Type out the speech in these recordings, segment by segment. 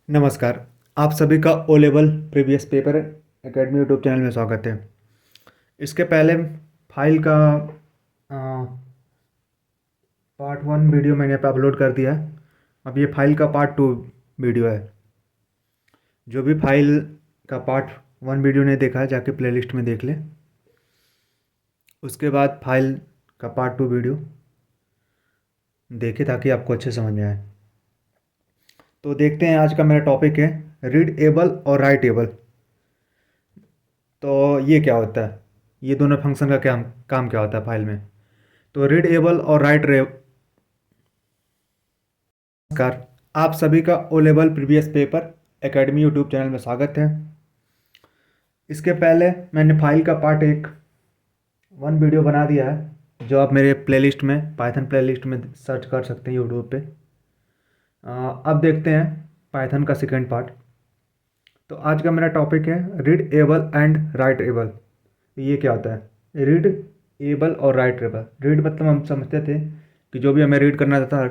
नमस्कार। आप सभी का O level previous paper academy YouTube channel में स्वागत है। इसके पहले फाइल का पार्ट 1 वीडियो मैंने यहाँ पे अपलोड कर दिया है। अब ये फाइल का पार्ट 2 वीडियो है। जो भी फाइल का पार्ट 1 वीडियो नहीं देखा है जाके प्लेलिस्ट में देख ले। उसके बाद फाइल का पार्ट 2 वीडियो देखे ताकि आपको अच्छे समझ में आए। तो देखते हैं, आज का मेरा टॉपिक है रीड एबल और राइट एबल। तो ये क्या होता है, ये दोनों फंक्शन का क्या काम क्या होता है फाइल में। तो रीड एबल और राइट नमस्कार। आप सभी का O level previous paper academy YouTube channel में स्वागत है। इसके पहले मैंने फाइल का पार्ट 1 वीडियो बना दिया है, जो आप मेरे प्लेलिस्ट में पाइथन प्लेलिस्ट में सर्च कर सकते हैं यूट्यूब पे। अब देखते हैं पाइथन का सेकंड पार्ट। तो आज का मेरा टॉपिक है read able and right able. ये क्या होता है रीड एबल और राइट एबल। रीड मतलब हम समझते थे कि जो भी हमें रीड करना था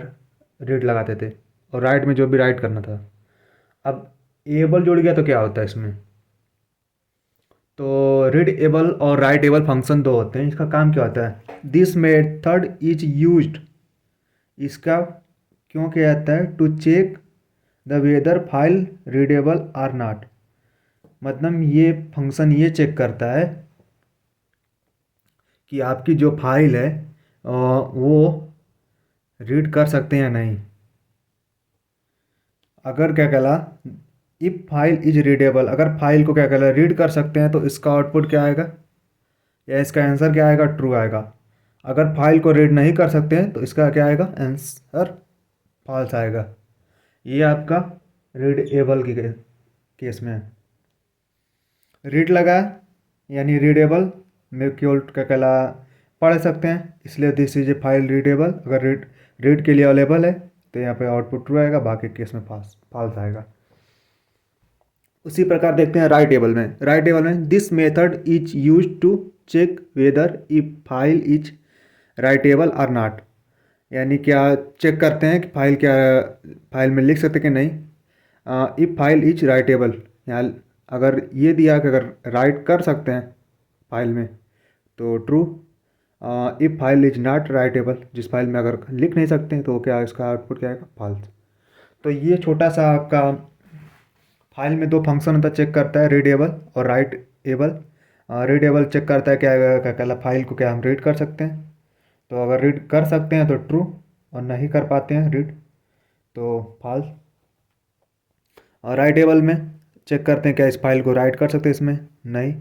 रीड लगाते थे, और राइट में जो भी राइट करना था। अब एबल जुड़ गया तो क्या होता है इसमें। तो रीड एबल और राइट एबल फंक्शन दो होते हैं। इसका काम क्या होता है, दिस मेथड इज यूज्ड, इसका क्यों किया जाता है, to check the whether file readable or not. मतलब ये फंक्शन ये चेक करता है कि आपकी जो फाइल है वो रीड कर सकते हैं या नहीं। अगर क्या कहला, इफ फाइल इज रीडेबल, अगर फाइल को क्या कहला रीड कर सकते हैं तो इसका आउटपुट क्या आएगा, या इसका आंसर क्या आएगा, ट्रू आएगा। अगर फाइल को रीड नहीं कर सकते हैं तो इसका क्या आएगा, आंसर फॉल्स आएगा। ये आपका रीड एबल की केस में है। रीड लगा यानी रीडेबल में केवल क्या कहला पढ़ सकते हैं, इसलिए this is a file readable. अगर रीड के लिए अवेलेबल है तो यहाँ पे आउटपुट ट्रू आएगा, बाकी केस में फॉल्स आएगा। उसी प्रकार देखते हैं राइट टेबल में। राइट टेबल में this method is use to check whether if file is writable और नॉट। यानी क्या चेक करते हैं कि फाइल क्या फाइल में लिख सकते कि नहीं। इफ फाइल इज राइटेबल, यहाँ अगर ये दिया कि अगर राइट कर सकते हैं फाइल में तो true. If file is not writable, जिस फाइल में अगर लिख नहीं सकते हैं तो क्या इसका आउटपुट क्या आएगा, फॉल्स। तो ये छोटा सा आपका फाइल में दो फंक्शन होता है, चेक करता है रीडेबल और राइट एबल। रीडेबल चेक करता है क्या कहला फाइल को क्या हम रीड कर सकते हैं। तो अगर रीड कर सकते हैं तो ट्रू, और नहीं कर पाते हैं रीड तो फॉल्स। और राइट एबल में चेक करते हैं क्या इस फाइल को राइट कर सकते हैं, इसमें नहीं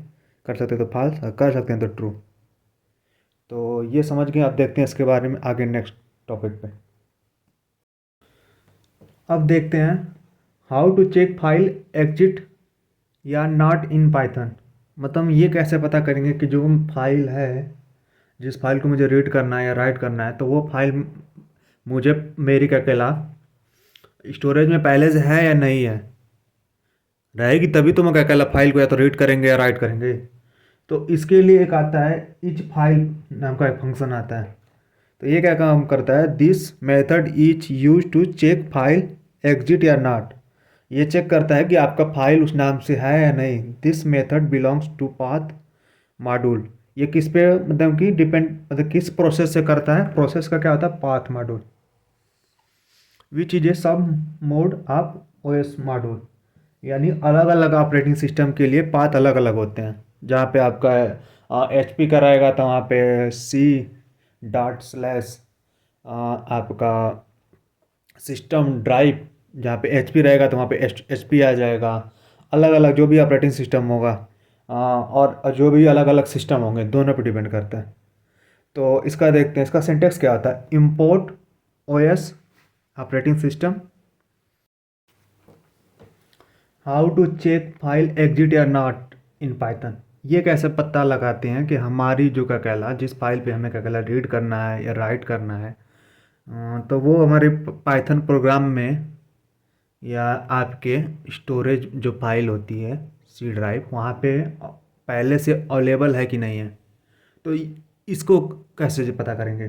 कर सकते तो फॉल्स, और कर सकते हैं तो ट्रू। तो ये समझ गए। अब देखते हैं इसके बारे में आगे नेक्स्ट टॉपिक पे। अब देखते हैं how to check file exist या नॉट इन पाइथन। मतलब ये कैसे पता करेंगे कि जो फाइल है, जिस फाइल को मुझे रीड करना है या राइट करना है, तो वो फाइल मुझे मेरी क्या कहला स्टोरेज में पहले से है या नहीं है। रहेगी तभी तो मैं क्या कहला फाइल को या तो रीड करेंगे या राइट करेंगे। तो इसके लिए एक आता है इच फाइल नाम का एक फंक्शन आता है। तो ये क्या काम करता है, this method is use to check file exist या नॉट। ये चेक करता है कि आपका फाइल उस नाम से है या नहीं। This method belongs to path module. ये किस पे मतलब कि डिपेंड, मतलब किस प्रोसेस से करता है, प्रोसेस का क्या होता है, path module, which is a सब मोड ऑफ ओएस मॉड्यूल। यानी अलग अलग ऑपरेटिंग सिस्टम के लिए पाथ अलग अलग होते हैं। जहाँ पे आपका एच पी का रहेगा तो वहाँ पे C./ आपका सिस्टम ड्राइव, जहाँ पे एच पी रहेगा तो वहाँ पे एच पी आ जाएगा। अलग अलग जो भी ऑपरेटिंग सिस्टम होगा और जो भी अलग अलग सिस्टम होंगे दोनों पे डिपेंड करता है। तो इसका देखते हैं, इसका सिंटेक्स क्या होता है, import OS operating system, how to check file exist या नॉट इन पाइथन। ये कैसे पता लगाते हैं कि हमारी जो क्या कहला जिस फाइल पे हमें क्या कहला रीड करना है या राइट करना है, तो वो हमारे पाइथन प्रोग्राम में या आपके स्टोरेज जो फाइल होती है सी ड्राइव, वहाँ पे पहले से अवेलेबल है कि नहीं है। तो इसको कैसे जो पता करेंगे,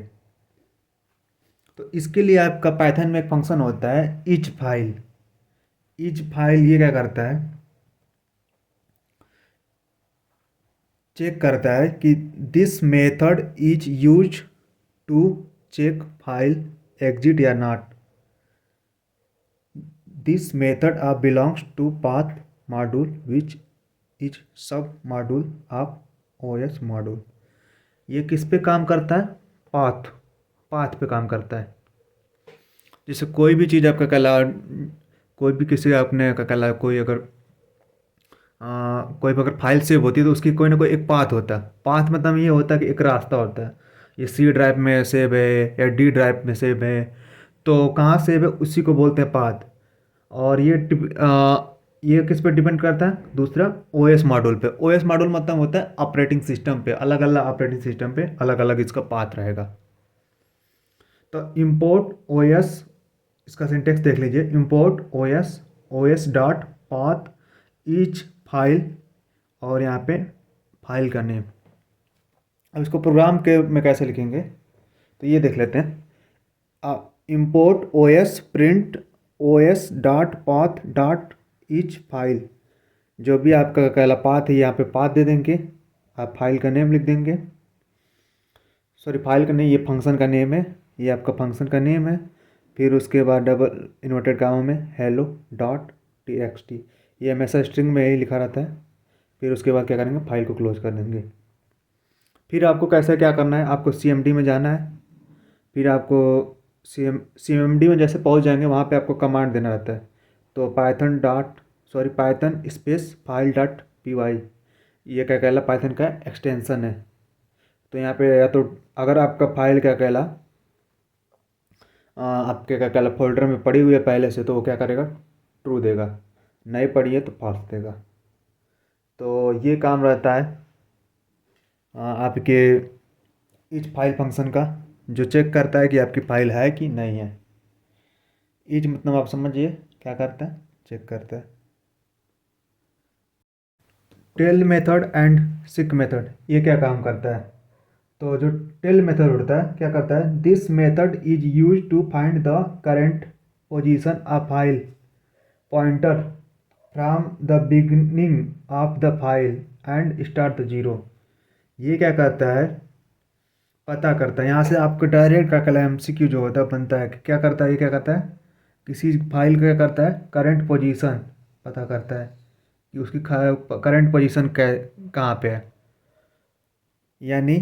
तो इसके लिए आपका पाइथन में एक फंक्शन होता है इच फाइल। ईच फाइल ये क्या करता है, चेक करता है कि this method is use to check file exist या not. This method belongs to path module which is sub module of OS module. ये किस पे काम करता है, पाथ, पाथ पे काम करता है। जैसे कोई भी चीज़ आपका कहला, कोई भी किसी आपने का कहला, कोई अगर कोई भी अगर फाइल सेव होती है तो उसकी कोई ना कोई एक पाथ होता है। पाथ मतलब ये होता है कि एक रास्ता होता है। ये सी ड्राइव में सेव है या डी ड्राइव में सेव है, तो कहाँ सेव है उसी को बोलते हैं पाथ। और ये किस पे डिपेंड करता है, दूसरा ओएस मॉड्यूल पे। ओएस मॉड्यूल मतलब होता है ऑपरेटिंग सिस्टम पे, अलग अलग ऑपरेटिंग सिस्टम पे अलग अलग इसका पाथ रहेगा। तो इंपोर्ट ओएस, इसका सिंटेक्स देख लीजिए, import OS, OS dot path each file, और यहाँ पे फाइल का नेम। अब इसको प्रोग्राम के में कैसे लिखेंगे, तो ये देख लेते हैं। Import OS print OS dot path dot each file, जो भी आपका कहला पाथ है यहाँ पे पाथ दे देंगे, आप फाइल का नेम लिख देंगे। सॉरी, फाइल का नहीं, ये फंक्शन का नेम है, ये आपका फंक्शन का नेम है। फिर उसके बाद डबल इन्वर्टेड कामा में hello dot T x T, ये हमेशा स्ट्रिंग में ही लिखा रहता है। फिर उसके बाद क्या करेंगे, फाइल को क्लोज कर देंगे। फिर आपको कैसे क्या करना है, आपको CMD में जाना है। फिर आपको CMD में जैसे पहुंच जाएंगे वहाँ पे आपको कमांड देना रहता है। तो Python space file dot py, ये क्या कहला पाइथन का एक्सटेंशन है। तो यहाँ पे या तो अगर आपका फाइल क्या कहला आपके क्या कहला फोल्डर में पड़ी हुई है पहले से, तो वो क्या करेगा, ट्रू देगा। नहीं पड़ी है तो फॉल्स देगा। तो ये काम रहता है आपके इच फाइल फंक्शन का, जो चेक करता है कि आपकी फाइल है कि नहीं है। इच मतलब आप समझिए क्या करता है, चेक करता है। Tell method and seek method ये क्या काम करता है, तो जो टेल मेथड होता है क्या करता है, this method is use to find the current position of file pointer from the beginning of the file and start the zero. ये क्या करता है, पता करता है यहाँ से आपको डायरेक्ट का कला MCQ जो होता है बनता है कि क्या करता है, ये क्या करता है, किसी फाइल का क्या करता है, करंट पोजीशन पता करता है कि उसकी करंट पोजीशन कहाँ पे है। यानी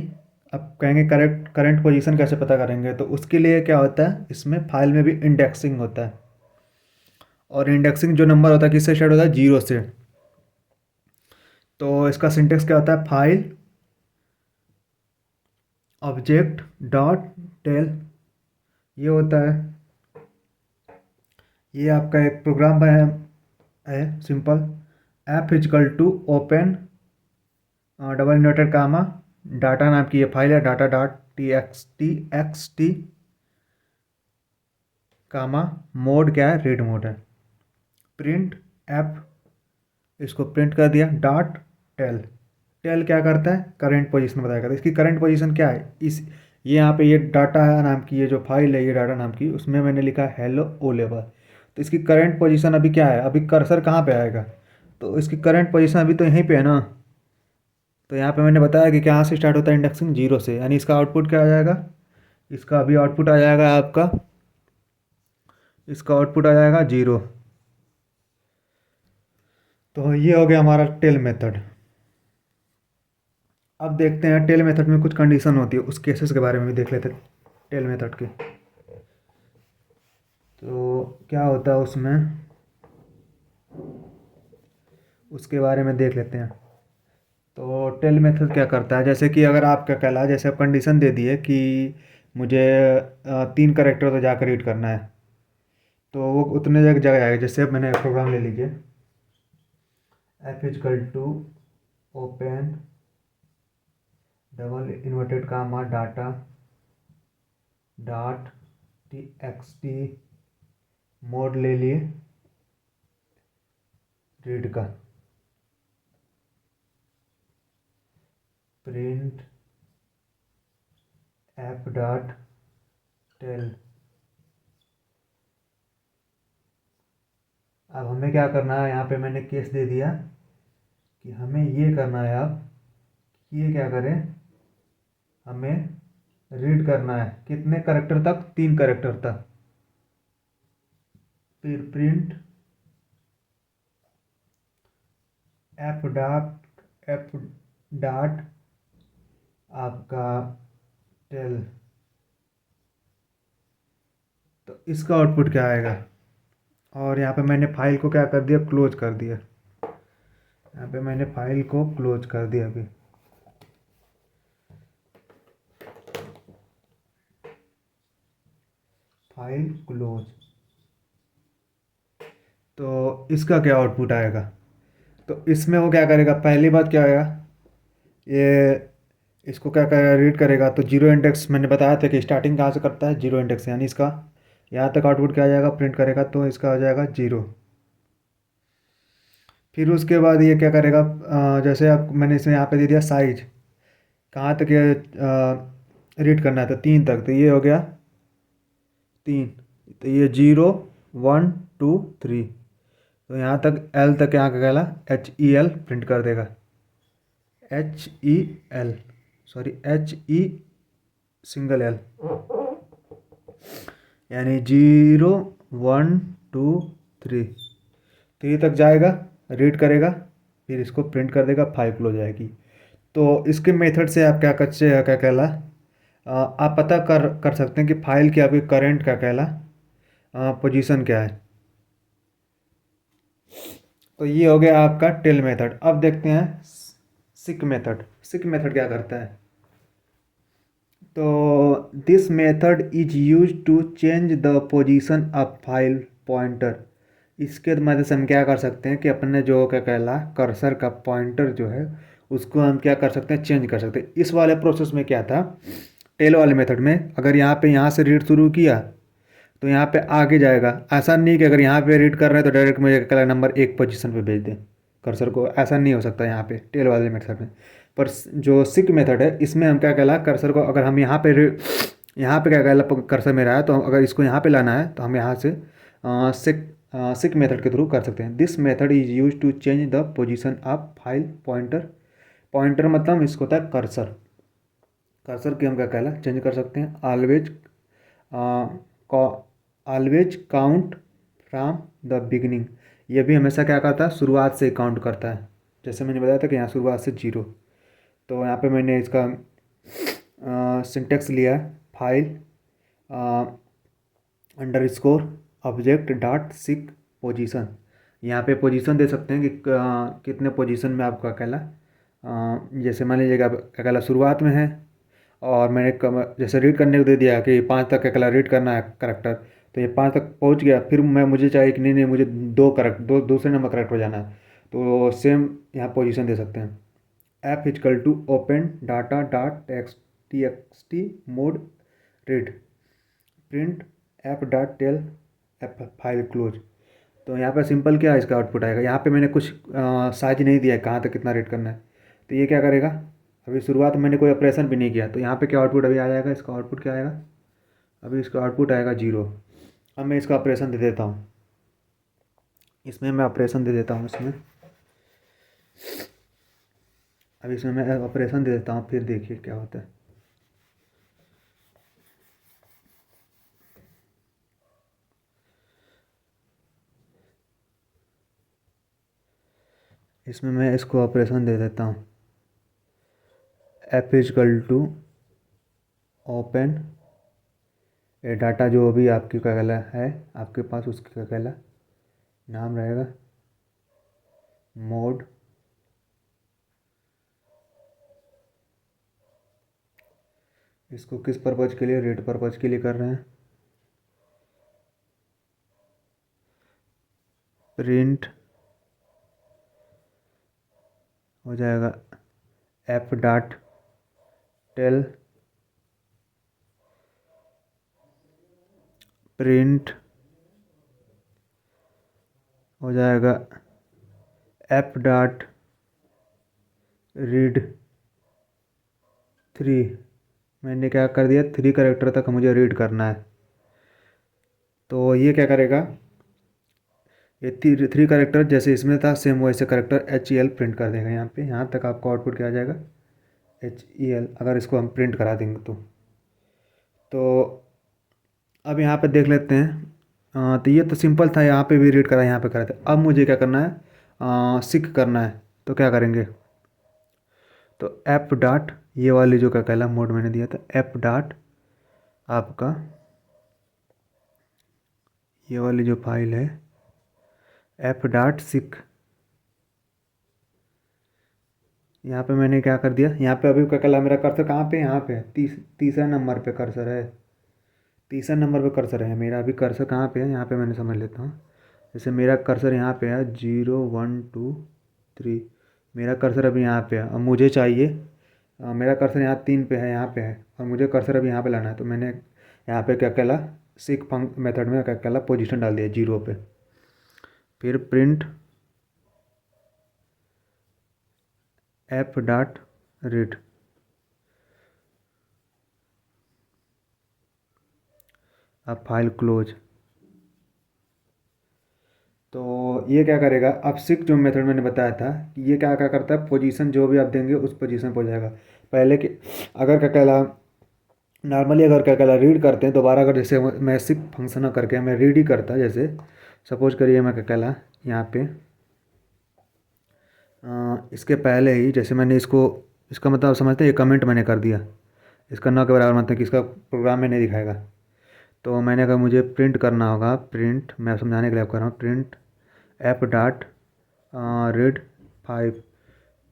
अब कहेंगे करेक्ट करंट पोजीशन कैसे पता करेंगे, तो उसके लिए क्या होता है, इसमें फाइल में भी इंडेक्सिंग होता है। और इंडेक्सिंग जो नंबर होता है किससे स्टार्ट होता है, 0 से। तो इसका सिंटेक्स क्या होता है, फाइल ऑब्जेक्ट डॉट टेल, ये होता है। ये आपका एक प्रोग्राम है simple, F is equal to open double inverted comma data नाम की ये फाइल है, data dot T x T comma mode क्या है, रीड मोड है। प्रिंट एफ, इसको प्रिंट कर दिया, डॉट टेल, टेल क्या करता है, करंट पोजीशन बताएगा। तो इसकी करंट पोजीशन क्या है, इस ये यहाँ पे ये डाटा नाम की ये जो फाइल है, ये डाटा नाम की, उसमें मैंने लिखा हेलो ओ लेवल। तो इसकी करंट पोजीशन अभी क्या है, अभी कर्सर कहाँ पे आएगा, तो इसकी करंट पोजीशन अभी तो यहीं पे है ना। तो यहाँ पे मैंने बताया कि कहाँ से स्टार्ट होता है इंडेक्सिंग, 0 से, यानी इसका आउटपुट क्या आ जाएगा, इसका अभी आउटपुट आ जाएगा आपका, इसका आउटपुट आ जाएगा 0। तो ये हो गया हमारा टेल मेथड। अब देखते हैं टेल मेथड में कुछ कंडीशन होती है, उस केसेस के बारे में भी देख लेते हैं टेल मेथड के। तो क्या होता है उसमें, उसके बारे में देख लेते हैं। तो टेल मेथड क्या करता है, जैसे कि अगर आप क्या कहला, जैसे आप कंडीशन दे दिए कि मुझे 3 करेक्टर तो जाकर रीड करना है, तो वो उतने जगह आएगा। जैसे अब मैंने प्रोग्राम ले लीजिए, f is equal to open double inverted comma data dot t mode ले लिए रीड का, प्रिंट एफ डॉट टेल, अब हमें क्या करना है, यहाँ पे मैंने केस दे दिया कि हमें ये करना है। अब ये क्या करें, हमें रीड करना है कितने करेक्टर तक, 3 करेक्टर तक। फिर प्रिंट एफ डॉट आपका टेल, तो इसका आउटपुट क्या आएगा। और यहाँ पे मैंने फाइल को क्या कर दिया, क्लोज कर दिया। यहाँ पे मैंने फाइल को क्लोज कर दिया अभी। File close. तो इसका क्या आउटपुट आएगा, तो इसमें वो क्या करेगा, पहली बात क्या आएगा, ये इसको क्या करेगा, रीड करेगा। तो जीरो इंडेक्स मैंने बताया था कि स्टार्टिंग कहाँ से करता है, जीरो इंडेक्स, यानी इसका यहाँ तक आउटपुट क्या आ जाएगा, प्रिंट करेगा तो इसका आ जाएगा 0। फिर उसके बाद ये क्या करेगा, जैसे आप मैंने इसमें यहाँ पे दे दिया साइज, कहाँ तक ये रीड करना है, तो 3 तक, तो ये हो गया 3। तो ये 0 1 2 3, तो यहाँ तक एल तक यहाँ का कहला HEL प्रिंट कर देगा। HEL, सॉरी HE∠L, यानी 0 1 2 3, 3 तक जाएगा, रीड करेगा, फिर इसको प्रिंट कर देगा, फाइल क्लोज हो जाएगी। तो इसके मेथड से आप क्या कच्चे क्या कहला, आप पता कर सकते हैं कि फाइल की आपकी करंट क्या कहला पोजीशन क्या है। तो ये हो गया आपका टेल मेथड। अब देखते हैं सिक मेथड। सिक मेथड क्या करता है, तो this method is use to change the position of file pointer. इसके मदद से हम क्या कर सकते हैं कि अपने जो क्या कहला कर्सर का पॉइंटर जो है उसको हम क्या कर सकते हैं, चेंज कर सकते हैं। इस वाले प्रोसेस में क्या था, टेल वाले मेथड में अगर यहाँ पे यहाँ से रीड शुरू किया तो यहाँ पे आगे जाएगा। ऐसा नहीं कि अगर यहाँ पे रीड कर रहे हैं तो डायरेक्ट मुझे क्या नंबर 1 पोजीशन पे भेज दें कर्सर को, ऐसा नहीं हो सकता यहाँ पे टेल वाले मेथड में। पर जो सिक मेथड है इसमें हम क्या कहला, कर्सर को अगर हम यहाँ पे क्या कहला कर्सर में रहा है, तो अगर इसको यहाँ पे लाना है तो हम यहाँ से सिक मेथड के थ्रू कर सकते हैं। This method is use to change the position of file pointer. Pointer मतलब इसको होता है कर्सर। कर्सर की हम क्या कहला चेंज कर सकते हैं। Always count from the beginning, ये भी हमेशा क्या करता है, शुरुआत से काउंट करता है। जैसे मैंने बताया था कि यहाँ शुरुआत से 0। तो यहाँ पे मैंने इसका सिंटेक्स लिया, फाइल अंडरस्कोर ऑब्जेक्ट डॉट सिक पोजीशन। यहाँ पे पोजीशन दे सकते हैं कि कितने पोजीशन में आपका कहला, जैसे मान लीजिएगा क्या कहला शुरुआत में है, और मैंने जैसे रीड करने को दे दिया कि 5 तक अकेला रीड करना है करेक्टर, तो ये 5 तक पहुंच गया। फिर मुझे चाहिए कि नहीं नहीं मुझे दूसरे नंबर करेक्ट हो जाना है, तो सेम यहाँ पोजीशन दे सकते हैं। F open data dot txt mode read print F.टेल एफ फाइल क्लोज। तो यहाँ पे सिंपल क्या है, इसका आउटपुट आएगा। यहाँ पे मैंने कुछ साइज नहीं दिया है कहाँ तक कितना रीड करना है, तो ये क्या करेगा, अभी शुरुआत में मैंने कोई ऑपरेशन भी नहीं किया, तो यहाँ पे क्या आउटपुट अभी आ जाएगा, इसका आउटपुट क्या आएगा, अभी इसका आउटपुट आएगा 0। अब मैं इसका ऑपरेशन दे देता हूँ, इसमें मैं ऑपरेशन दे देता हूँ इसमें, अब इसमें मैं ऑपरेशन दे देता हूँ, फिर देखिए क्या होता है। इसमें मैं इसको ऑपरेशन दे देता हूँ। F ओपन ये डाटा जो भी आपकी क्या कहला है आपके पास, उसकी क्या कहला नाम रहेगा मोड इसको किस पर्पज़ के लिए, रीड पर्पज़ के लिए कर रहे हैं। प्रिंट हो जाएगा F.टेल प्रिंट हो जाएगा F.रीड 3। मैंने क्या कर दिया, 3 करेक्टर तक मुझे रीड करना है। तो ये क्या करेगा, ये थ्री करेक्टर जैसे इसमें था सेम वैसे करेक्टर HEL प्रिंट कर देगा यहाँ पे। यहाँ तक आपका आउटपुट क्या आ जाएगा, HEL, अगर इसको हम प्रिंट करा देंगे तो अब यहाँ पे देख लेते हैं। तो ये तो सिंपल था, यहाँ पे भी रीड करा, यहाँ पे करा था। अब मुझे क्या करना है, सिक करना है। तो क्या करेंगे, तो एप डॉट, ये वाली जो क्या कहला मोड मैंने दिया था, एप डॉट आपका ये वाली जो फाइल है एप डॉट सिक, यहाँ पे मैंने क्या कर दिया, यहाँ पे अभी क्या कहला मेरा कर्सर कहाँ पे, यहाँ पे है, तीसरा नंबर पे कर्सर है, तीसरा नंबर पे कर्सर है मेरा। अभी कर्सर कहाँ पे है, यहाँ पे मैंने समझ लेता हूँ। जैसे मेरा कर्सर यहाँ पे है 0 1 2 3, मेरा कर्सर अभी यहाँ पे है। अब मुझे चाहिए, मेरा कर्सर यहाँ 3 पे है, यहाँ पे है, और मुझे कर्सर अभी यहाँ पे लाना है। तो मैंने यहाँ पे क्या कहला सिक फंक मेथड में क्या कहला पोजीशन डाल दिया 0 पे। फिर प्रिंट एप डॉट रीड, अब फाइल क्लोज। तो ये क्या करेगा, अब सिक जो मेथड मैंने बताया था कि ये क्या क्या करता है, पोजीशन जो भी आप देंगे उस पोजीशन पर हो जाएगा। पहले के अगर क्या कहला नॉर्मली अगर क्या कहला रीड करते हैं दोबारा, अगर जैसे मैं सिक फंक्शन करके मैं रीड ही करता, जैसे सपोज करिए मैं क्या कहला यहाँ पे इसके पहले ही जैसे मैंने इसको, इसका मतलब आप समझते हैं, ये कमेंट मैंने कर दिया, इसका न के बराबर मतलब कि इसका प्रोग्राम में नहीं दिखाएगा। तो मैंने अगर मुझे प्रिंट करना होगा, प्रिंट मैं समझाने के लिए आप कर रहा हूँ, प्रिंट एप डॉट रीड 5।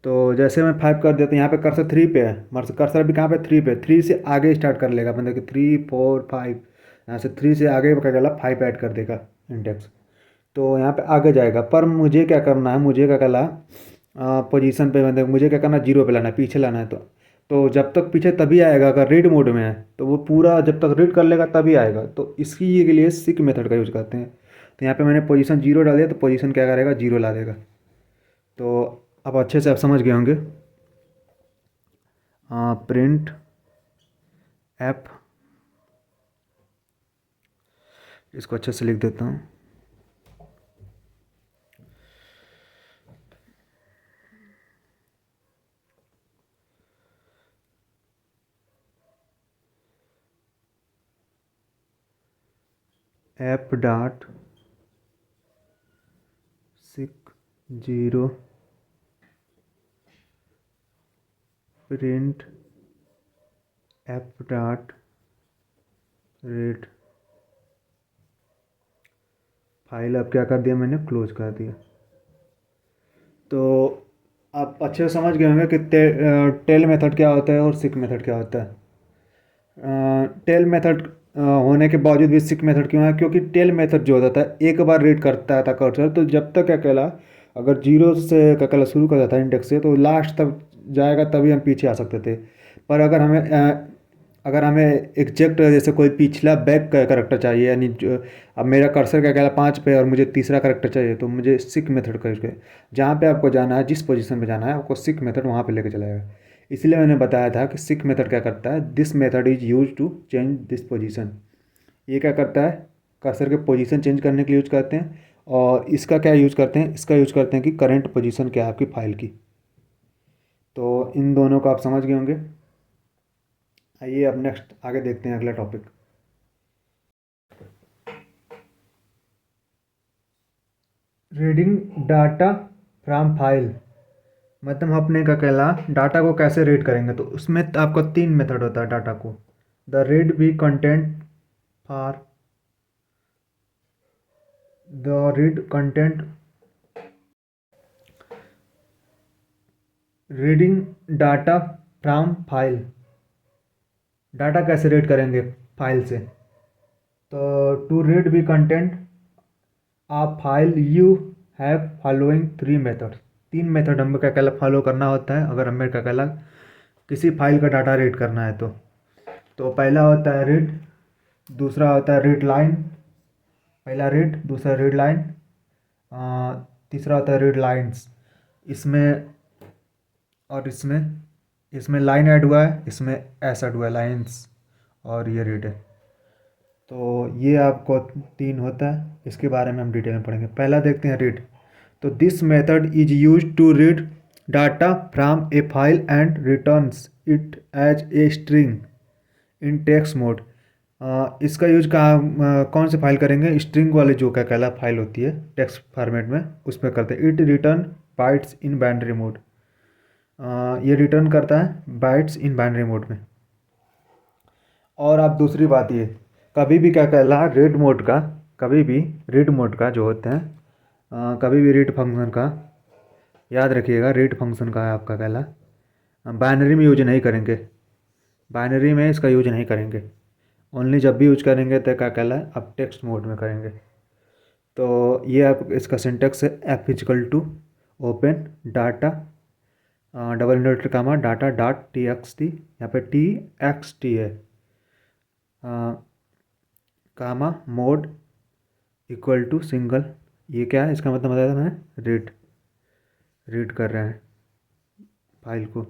तो जैसे मैं 5 कर देता हूँ, यहाँ पे कर्सर 3 पे है, मगर कर्सर अभी कहाँ पे 3 पे, 3 से आगे स्टार्ट कर लेगा, मतलब कि 3 4 5, यहाँ से 3 से आगे क्या कहला 5 ऐड कर देगा इंडेक्स। तो यहाँ पे आगे जाएगा। पर मुझे क्या करना है, मुझे क्या कहला पोजीशन पे मतलब मुझे क्या करना है, 0 पे लाना है, पीछे लाना है। तो जब तक पीछे तभी आएगा, अगर रीड मोड में है तो वो पूरा जब तक रीड कर लेगा तभी आएगा। तो इसकी ये के लिए सिक मेथड का यूज़ करते हैं। तो यहाँ पे मैंने पोजीशन 0 डाल दिया, तो पोजीशन क्या करेगा, 0 ला देगा। तो अब अच्छे से आप समझ गए होंगे। प्रिंट ऐप, इसको अच्छे से लिख देता हूँ, ऐप डॉट सिक 0 print F dot read file. अब क्या कर दिया मैंने, क्लोज कर दिया। तो आप अच्छे से समझ गए होंगे कि टेल मेथड क्या होता है और सिक मेथड क्या होता है। टेल मेथड होने के बावजूद भी सिक मेथड क्यों है, क्योंकि टेल मेथड जो होता था एक बार रीड करता था कर्सर, तो जब तक क्या कहला अगर 0 से क्या कहला शुरू करता था इंडेक्स से, तो लास्ट तक जाएगा तभी हम पीछे आ सकते थे। पर अगर हमें एग्जैक्ट जैसे कोई पिछला बैक का करेक्टर चाहिए, यानी अब मेरा कर्सर क्या कहला 5 पे और मुझे तीसरा करेक्टर चाहिए, तो मुझे सिक मेथड का यूज़ करें। जहाँ पे आपको जाना है, जिस पोजीशन पे जाना है, आपको सिक मेथड वहाँ पे लेके चलाएगा। इसलिए मैंने बताया था कि सिक मेथड क्या करता है, this method is use to change this position. ये क्या करता है, कर्सर के पोजीशन चेंज करने के लिए यूज करते हैं। और इसका क्या यूज करते हैं, इसका यूज करते हैं कि करंट पोजीशन क्या है आपकी फाइल की। तो इन दोनों को आप समझ गए होंगे। आइए अब नेक्स्ट आगे देखते हैं अगला topic. Reading data from file, मतलब हम अपने का कहला डाटा को कैसे रीड करेंगे। तो उसमें आपका 3 मेथड होता है डाटा को, the read b content for the read content, reading data from file, data कैसे रीड करेंगे फाइल से। तो to read b content of file you have following 3 method, 3 method हमें क्या कहला फॉलो करना होता है अगर हमें क्या कहला किसी फाइल का डाटा रीड करना है। तो पहला होता है रीड, दूसरा होता है रीड लाइन, पहला रीड दूसरा रीड लाइन, तीसरा होता है रीड लाइंस। इसमें और इसमें इसमें लाइन ऐड हुआ है, इसमें ऐसा ऐड हुआ है लाइंस, और ये रीड है। तो ये आपको 3 होता है, इसके बारे में हम डिटेल में पढ़ेंगे। पहला देखते हैं रीड। तो this method is use to read data from a file and returns it as a string in text mode. इसका यूज कहाँ कौन से फाइल करेंगे? स्ट्रिंग वाले जो क्या कहला फाइल होती है टेक्स्ट फॉर्मेट में, उसमें करते हैं। It return bytes in binary mode. ये रिटर्न करता है बाइट्स इन बाइनरी मोड में। और आप दूसरी बात ये, कभी भी क्या कहला रीड मोड का, कभी भी रीड मोड का जो होते हैं कभी भी रीड फंक्शन का, याद रखिएगा रीड फंक्शन का है आपका कहला, बाइनरी में यूज नहीं करेंगे, बाइनरी में इसका यूज नहीं करेंगे। ओनली जब भी यूज करेंगे तो क्या कहला है आप टेक्स्ट मोड में करेंगे। तो ये आप इसका सिंटेक्स है f equal to open data double inverted comma data dot T x t, यहाँ पे टी एक्स टी है, comma mode equal to single. ये क्या है? इसका मतलब है रीड रीड कर रहे हैं फाइल को।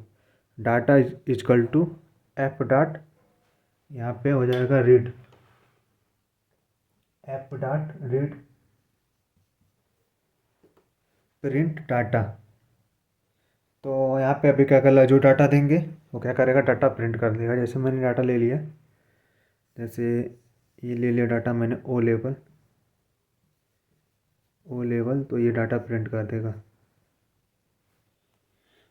Data equal to f dot, यहाँ पे हो जाएगा read, f dot read print data. तो यहाँ पे अभी क्या कर रहा है, जो डाटा देंगे वो क्या करेगा, डाटा प्रिंट कर देगा। जैसे मैंने डाटा ले लिया, जैसे ये ले लिया डाटा मैंने ओ लेवल, तो ये डाटा प्रिंट कर देगा।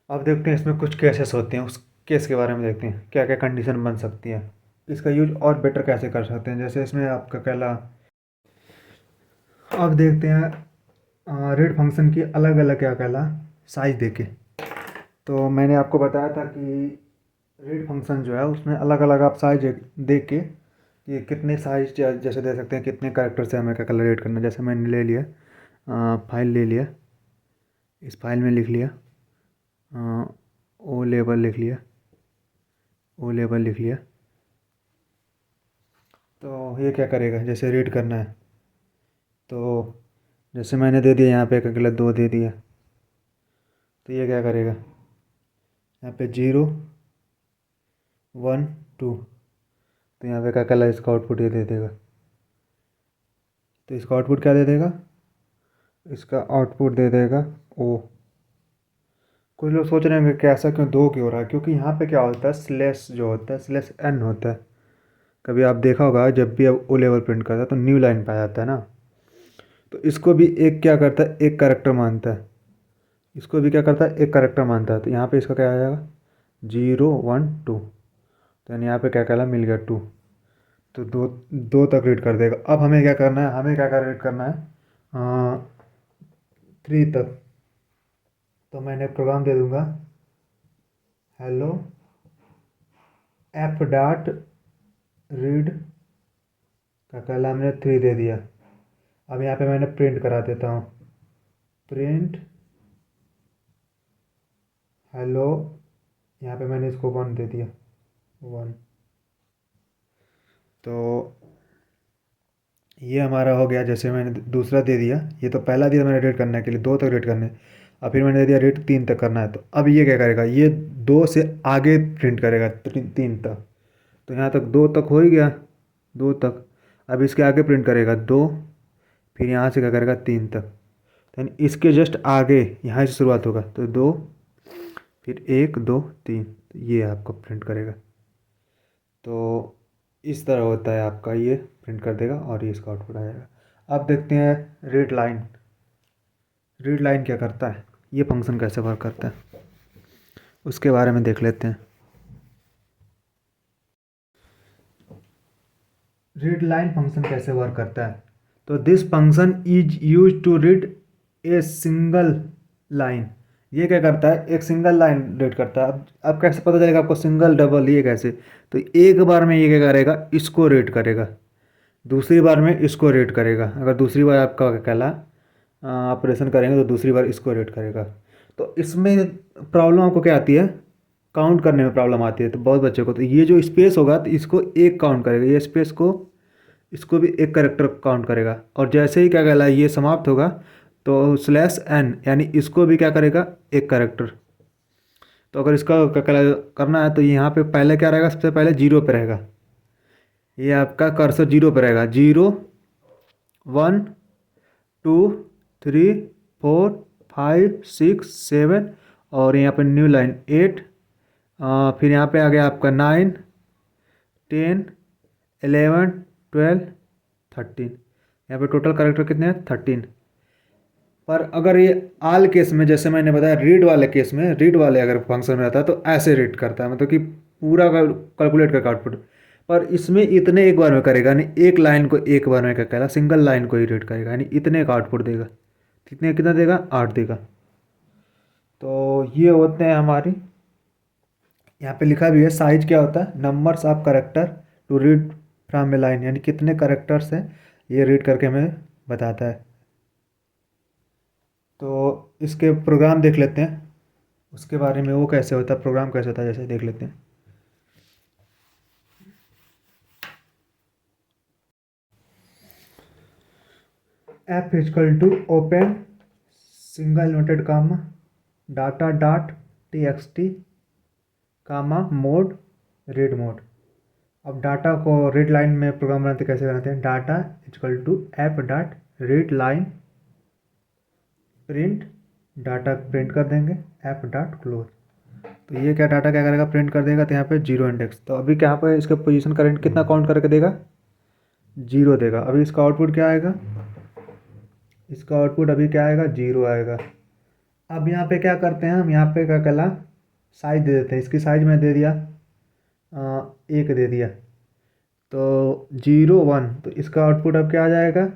अब देखते हैं इसमें कुछ केसेस होते हैं, उस केस के बारे में देखते हैं क्या क्या कंडीशन बन सकती है, इसका यूज और बेटर कैसे कर सकते हैं। जैसे इसमें आपका कहला, अब देखते हैं रीड फंक्शन की अलग अलग क्या कहला साइज देके। तो मैंने आपको बताया था कि रीड फंक्शन जो है उसमें अलग अलग आप साइज देख के कि कितने साइज जैसे दे सकते हैं, कितने कैरेक्टर से हमें क्या कलर रीड करना है। जैसे मैंने ले लिया फाइल ले लिया, इस फाइल में लिख लिया ओ लेवल लिख लिया, ओ लेवल लिख लिया। तो ये क्या करेगा, जैसे रीड करना है तो जैसे मैंने दे दिया यहाँ पे क्या कहला 2 दे दिया, तो ये क्या करेगा, यहाँ पे 0 1 2, तो यहाँ पे क्या कहला इसका आउटपुट ये दे देगा। तो इसका आउटपुट क्या दे देगा, इसका आउटपुट दे देगा ओ। कुछ लोग सोच रहे हैं कि ऐसा क्यों 2 क्यों हो रहा है, क्योंकि यहाँ पे क्या होता है स्लेश जो होता है स्लेश एन होता है। कभी आप देखा होगा जब भी आप ओ लेवल प्रिंट करता है तो न्यू लाइन पाया जाता है ना, तो इसको भी एक क्या करता है, एक कैरेक्टर मानता है, इसको भी क्या करता है एक कैरेक्टर मानता है। तो यहाँ पे इसका क्या आ जाएगा 0 1 2, तो यानी यहाँ पे क्या कहला मिल गया 2, तो 2 तक रीड कर देगा। अब हमें क्या करना है, हमें क्या कर रीड करना है 3 तक। तो मैंने प्रोग्राम दे दूंगा हेलो एफ डॉट रीड का कहला हमने 3 दे दिया। अब यहाँ पे मैंने प्रिंट करा देता हूँ, प्रिंट हेलो, यहाँ पे मैंने इसको 1 दे दिया 1। तो ये हमारा हो गया। जैसे मैंने दूसरा दे दिया, ये तो पहला दिया मैंने रीड करने के लिए 2 तक रीड करने, और फिर मैंने दे दिया रीड 3 तक करना है। तो अब ये क्या करेगा, ये 2 से आगे प्रिंट करेगा 3 तक। तो यहाँ तक 2 तक हो ही गया, 2 तक। अब इसके आगे प्रिंट करेगा 2, फिर यहाँ से क्या करेगा 3 तक। यानी इसके जस्ट आगे यहाँ से शुरुआत होगा, तो 2 फिर 1 2 3, तो ये आपका प्रिंट करेगा। तो इस तरह होता है आपका, ये प्रिंट कर देगा और ये इसका आउटपुट आ जाएगा। अब देखते हैं रीड लाइन। रीड लाइन क्या करता है, ये फंक्शन कैसे वर्क करता है, उसके बारे में देख लेते हैं। रीड लाइन फंक्शन कैसे वर्क करता है, तो this function is use to read a single line. ये क्या करता है, एक सिंगल लाइन रीड करता है। अब कैसे पता चलेगा आपको सिंगल डबल ये कैसे, तो एक बार में ये क्या करेगा, इसको रीड करेगा, दूसरी बार में इसको रीड करेगा। अगर दूसरी बार आपका क्या कहला ऑपरेशन करेंगे तो दूसरी बार इसको रीड करेगा। तो इसमें प्रॉब्लम आपको क्या आती है, काउंट करने में प्रॉब्लम आती है। तो बहुत बच्चों को, तो ये जो स्पेस होगा तो इसको एक काउंट करेगा, ये स्पेस को इसको भी एक कैरेक्टर काउंट करेगा। और जैसे ही क्या कहला ये समाप्त होगा तो स्लैश एन, यानी इसको भी क्या करेगा एक कैरेक्टर। तो अगर इसका क्या कहला करना है तो यहाँ पे पहले क्या रहेगा, सबसे पहले 0 पे रहेगा, ये आपका कर्सर जीरो पर रहेगा, 0 1 2 3 4 5 6 7, और यहाँ पे न्यू लाइन 8, फिर यहाँ पे आ गया आपका 9 10 11 12 13। यहाँ पे टोटल कैरेक्टर कितने हैं? 13। पर अगर ये आल केस में, जैसे मैंने बताया रीड वाले केस में, रीड वाले अगर फंक्शन में रहता है तो ऐसे रीड करता है, मतलब कि पूरा कैलकुलेट करके आउटपुट। पर इसमें इतने एक बार में करेगा, यानी एक लाइन को एक बार में क्या कहेगा, सिंगल लाइन को ही रीड करेगा, यानी इतने का आउटपुट देगा। कितने, कितना देगा? 8 देगा। तो ये होते हैं हमारी, यहाँ पे लिखा भी है साइज क्या होता है, numbers of character to read from a line, यानी कितने करेक्टर्स हैं ये रीड करके हमें बताता है। तो इसके प्रोग्राम देख लेते हैं, उसके बारे में, वो कैसे होता है, प्रोग्राम कैसे होता है, जैसे देख लेते हैं। F is equal to open single noted comma data dot T x T comma mode read mode. अब डाटा को रीड लाइन में प्रोग्राम बनाते कैसे बनाते हैं, data equal to f dot read line print, data print कर देंगे एफ डॉट क्लोज। तो ये क्या डाटा क्या करेगा, प्रिंट कर देगा, तो यहाँ पे जीरो इंडेक्स। तो अभी क्या पे इसका पोजीशन करंट कितना काउंट करके देगा, जीरो देगा। अभी इसका आउटपुट क्या आएगा, इसका आउटपुट अभी क्या आएगा, जीरो आएगा। अब यहाँ पे क्या करते हैं हम, यहाँ पे क्या कला साइज दे देते हैं, इसकी साइज में दे दिया 1 दे दिया, तो 0 1, तो इसका आउटपुट अब क्या आ जाएगा,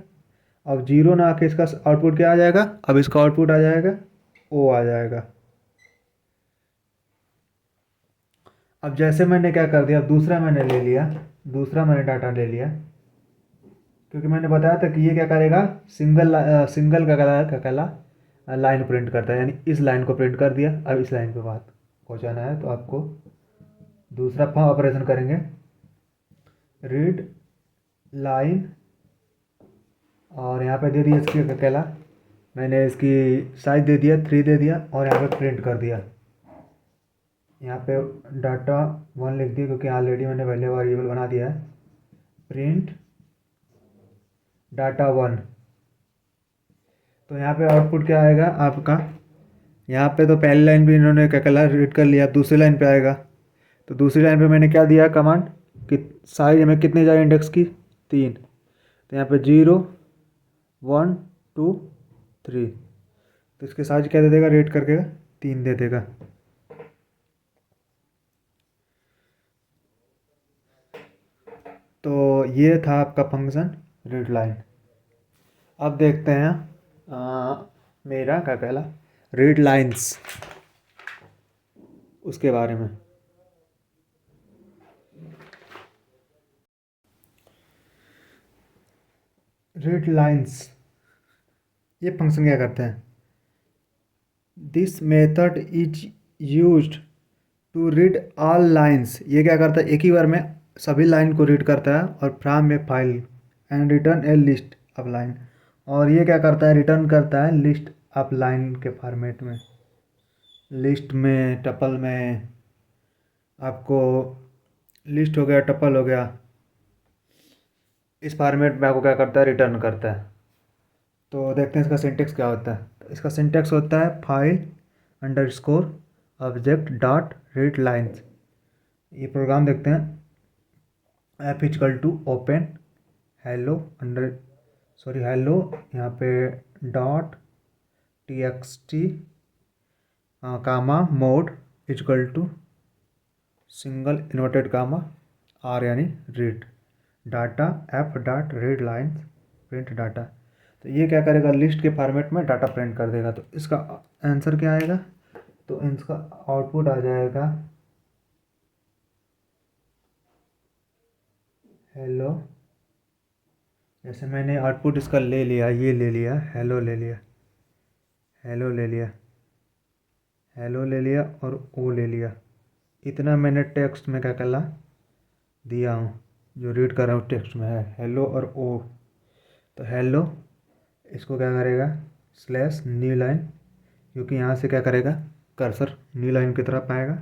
अब जीरो ना आके इसका आउटपुट क्या आ जाएगा, अब इसका आउटपुट आ जाएगा ओ आ जाएगा। अब जैसे मैंने क्या कर दिया, दूसरा मैंने ले लिया, दूसरा मैंने डाटा ले लिया, क्योंकि मैंने बताया था कि ये क्या करेगा, सिंगल का कला लाइन प्रिंट करता है, यानी इस लाइन को प्रिंट कर दिया। अब इस लाइन पे बात पहुंचाना है, तो आपको दूसरा ऑपरेशन करेंगे, रीड लाइन, और यहाँ पे दे दिया इसकी अकेला, मैंने इसकी साइज दे दिया 3 दे दिया, और यहाँ पे प्रिंट कर दिया। यहाँ पे डाटा 1 लिख दिया, क्योंकि ऑलरेडी मैंने पहले वेरिएबल बना दिया है, प्रिंट डाटा 1। तो यहाँ पे आउटपुट क्या आएगा आपका, यहाँ पे तो पहली लाइन भी इन्होंने क्या कलर रीड कर लिया, दूसरी लाइन पे आएगा। तो दूसरी लाइन पे मैंने क्या दिया कमांड कि साइज में कितने जाए इंडेक्स की, 3। तो यहाँ पे 0 1 2 3, तो इसके साइज क्या दे देगा, रीड करके 3 दे देगा। तो ये था आपका फंक्शन रीड लाइन। अब देखते हैं मेरा क्या कहला रीड लाइंस, उसके बारे में। रीड लाइंस, ये फंक्शन क्या करते हैं, this method is used to read all lines. ये क्या करता है, एक ही बार में सभी लाइन को रीड करता है, और from a file and return A list of line. और ये क्या करता है, रिटर्न करता है लिस्ट ऑफ लाइन के फॉर्मेट में, लिस्ट में, टपल में, आपको लिस्ट हो गया, टपल हो गया, इस फॉर्मेट में आपको क्या करता है, रिटर्न करता है। तो देखते हैं इसका सिंटेक्स क्या होता है। तो इसका सिंटेक्स होता है file underscore object dot read lines. ये प्रोग्राम देखते हैं, F is equal to open hello hello, यहाँ पे dot T x T comma mode is equal to single inverted comma R, यानी read data F dot read lines print data. तो ये क्या करेगा, लिस्ट के फॉर्मेट में डाटा प्रिंट कर देगा। तो इसका आंसर क्या आएगा, तो इसका आउटपुट आ जाएगा हेलो। जैसे मैंने आउटपुट इसका ले लिया, ये ले लिया, हेलो ले लिया, हेलो ले लिया, हेलो ले लिया, और ओ ले लिया। इतना मैंने टेक्स्ट में क्या कला दिया हूँ, जो रीड कर रहा हूँ टेक्स्ट में है हेलो और ओ। तो हेलो इसको क्या करेगा, स्लैश न्यू लाइन, क्योंकि यहाँ से क्या करेगा, कर्सर न्यू लाइन की तरफ आएगा,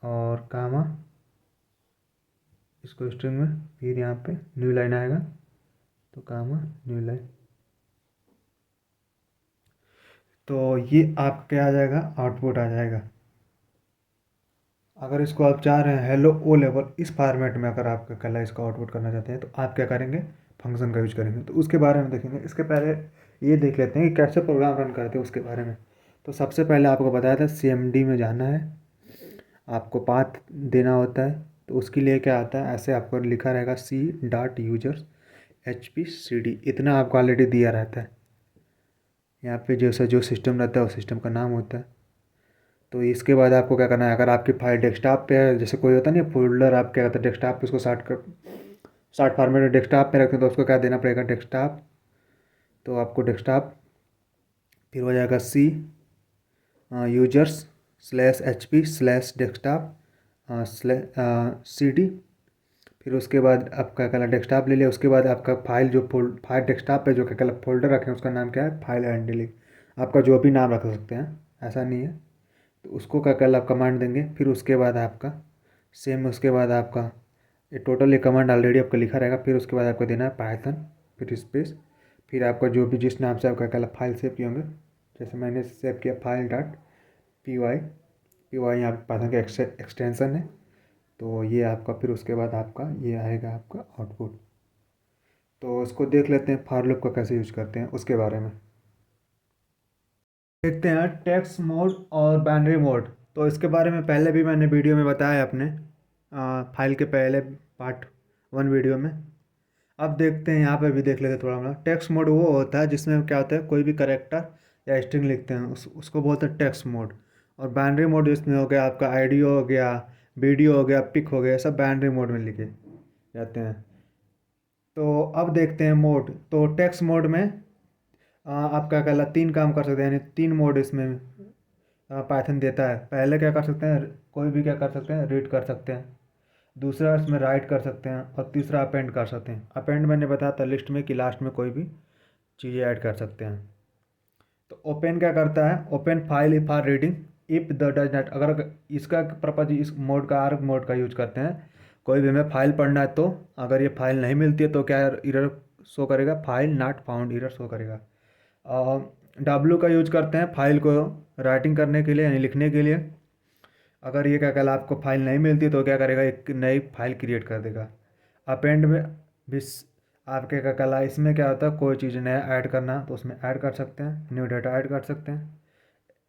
और कामा इसको स्ट्रिंग में, फिर यहाँ पे न्यू लाइन आएगा तो कामा न्यू लाइन। तो ये आपके आ जाएगा, आउटपुट आ जाएगा। अगर इसको आप चाह रहे हैं हेलो ओ लेवल इस फॉर्मेट में, अगर आप कल इसका आउटपुट करना चाहते हैं तो आप क्या करेंगे, फंक्शन का यूज करेंगे। तो उसके बारे में देखेंगे। इसके पहले ये देख लेते हैं कि कैसे प्रोग्राम रन करते हैं उसके बारे में। तो सबसे पहले आपको बताया था CMD में जाना है, आपको पाथ देना होता है। तो उसके लिए क्या आता है, ऐसे आपको लिखा रहेगा C.users HPCD, इतना आपको ऑलरेडी दिया रहता है। यहाँ पे जैसा जो सिस्टम रहता है वो सिस्टम का नाम होता है। तो इसके बाद आपको क्या करना है, अगर आपकी फाइल डेस्कटॉप पे है, जैसे कोई होता नहीं फोल्डर, आप क्या करते हैं डेस्कटॉप पे उसको शार्ट फॉर्मेट में डेस्कटॉप में रखते हैं, तो उसको क्या देना पड़ेगा, डेस्कटॉप। तो आपको डेस्कटॉप, फिर हो जाएगा users/hp/desktop/cd। फिर उसके बाद आपका क्या डेस्कटॉप ले लिया। उसके बाद आपका फाइल जो फाइल डेस्कटॉप पे जो क्या फोल्डर रखें उसका नाम क्या है, फाइल हैंडलिंग। आपका जो भी नाम रख सकते हैं, ऐसा नहीं है। तो उसको क्या कल आप कमांड देंगे। फिर उसके बाद आपका सेम, उसके बाद आपका ये टोटल ये कमांड ऑलरेडी आपका लिखा रहेगा। फिर उसके बाद आपको देना है पाइथन, फिर स्पेस, फिर आपका जो भी जिस नाम से आपका कल फाइल सेव किए होंगे, जैसे मैंने सेव किया file.py यहाँ पे पाइथन का एक्सटेंसन है। तो ये आपका, फिर उसके बाद आपका ये आएगा आपका आउटपुट। तो उसको देख लेते हैं फॉर लूप का कैसे यूज करते हैं उसके बारे में देखते हैं। टेक्स्ट मोड और बाइनरी मोड, तो इसके बारे में पहले भी मैंने वीडियो में बताया अपने फाइल के पहले पार्ट 1 वीडियो में। अब देखते हैं, यहाँ पे भी देख लेते हैं थोड़ा मोड़ा। टेक्स्ट मोड वो होता है जिसमें क्या होता है, कोई भी करेक्टर या स्ट्रिंग लिखते हैं उसको बोलते हैं टेक्स्ट मोड। और बाइनरी मोड जिसमें हो गया आपका ऑडियो हो गया, वीडियो हो गया, पिक हो गया, सब बाइनरी मोड में लिखे जाते हैं। तो अब देखते हैं मोड। तो टेक्स्ट मोड में आप क्या कहला 3 काम कर सकते हैं, यानी 3 मोड इसमें पाइथन देता है। पहले क्या कर सकते हैं, कोई भी क्या कर सकते हैं, रीड कर सकते हैं। दूसरा इसमें राइट कर सकते हैं। और तीसरा अपेंड कर सकते हैं। अपेंड मैंने बताया था लिस्ट में कि लास्ट में कोई भी चीज़ें ऐड कर सकते हैं। तो ओपन क्या करता है, open file for reading if the does not, अगर इसका पर्पज इस मोड का आर्ग मोड का यूज करते हैं। कोई भी हमें फाइल पढ़ना है तो अगर ये फाइल नहीं मिलती है तो क्या एरर शो करेगा, file not found error show करेगा। W का यूज करते हैं फाइल को राइटिंग करने के लिए, यानी लिखने के लिए। अगर ये क्या कहला आपको फाइल नहीं मिलती तो क्या करेगा, एक नई फाइल क्रिएट कर देगा। अपेंड में भी आपके क्या कहला, इसमें क्या होता है, कोई चीज़ नया ऐड करना तो उसमें ऐड कर सकते हैं, न्यू डाटा ऐड कर सकते हैं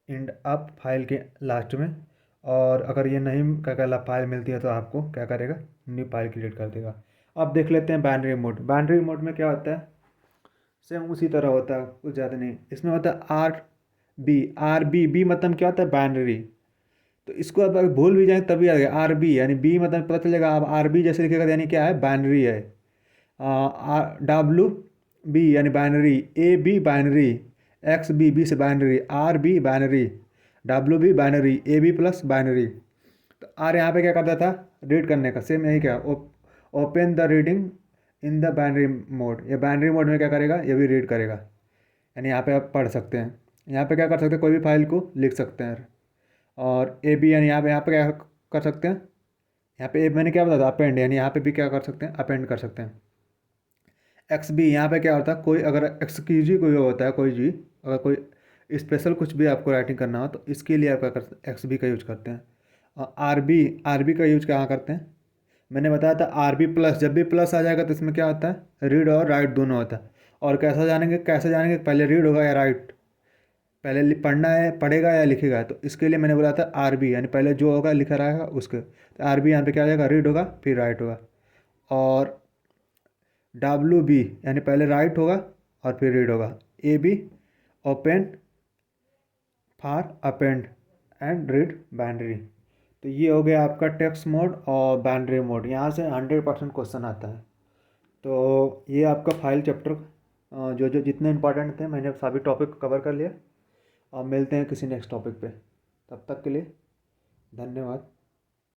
इंड अप फाइल के लास्ट में। और अगर ये नहीं क्या कहला फाइल मिलती है तो आपको क्या करेगा, न्यू फाइल क्रिएट कर देगा। अब देख लेते हैं बाइनरी मोड। बाइनरी मोड में क्या होता है, सेम उसी तरह होता है, कुछ ज़्यादा नहीं। इसमें होता है आर बी मतलब क्या होता है, बाइनरी। तो इसको अब अगर भूल भी जाए तभी आ गया RB, यानी बी मतलब पता चलेगा। अब RB जैसे लिखेगा यानी क्या है, बाइनरी है। W B यानी बाइनरी, AB बाइनरी, XB से binary, RB binary, WB binary, AB plus binary. तो R यहाँ पे क्या करता था, रीड करने का, सेम यही क्या, open the reading in the binary mode. ये बाइनरी मोड में क्या करेगा, ये भी रीड करेगा, यानी यहाँ पे आप पढ़ सकते हैं। यहाँ पे क्या कर सकते हैं, कोई भी फाइल को लिख सकते हैं। और AB यानी यहाँ पे क्या कर सकते हैं, यहाँ पे मैंने क्या बताया था, अपेंड, यानी यहाँ पे भी क्या कर सकते हैं, अपेंड कर सकते हैं। XB यहाँ पे क्या होता है, कोई अगर एक्सक्यूजी कोई होता है, कोई जी अगर कोई स्पेशल कुछ भी आपको राइटिंग करना हो तो इसके लिए आप क्या कर XB का यूज करते हैं। और RB का यूज कहाँ करते हैं, मैंने बताया था RB प्लस, जब भी प्लस आ जाएगा तो इसमें क्या होता है, रीड और राइट दोनों होता है। और कैसे जानेंगे पहले रीड होगा या राइट, पहले पढ़ना है, पढ़ेगा या लिखेगा। तो इसके लिए मैंने बोला था RB, यानी पहले जो होगा लिखा रहेगा उसके। तो RB यहाँ पे क्या हो जाएगा, रीड होगा फिर राइट होगा। और WB यानी पहले राइट होगा और फिर रीड होगा। AB open for append and read binary. तो ये हो गया आपका टेक्स्ट मोड और बाइनरी मोड। यहाँ से 100% क्वेश्चन आता है। तो ये आपका फाइल चैप्टर जो जो जितने इंपॉर्टेंट थे मैंने सभी टॉपिक कवर कर लिया। अब मिलते हैं किसी नेक्स्ट टॉपिक पे, तब तक के लिए धन्यवाद।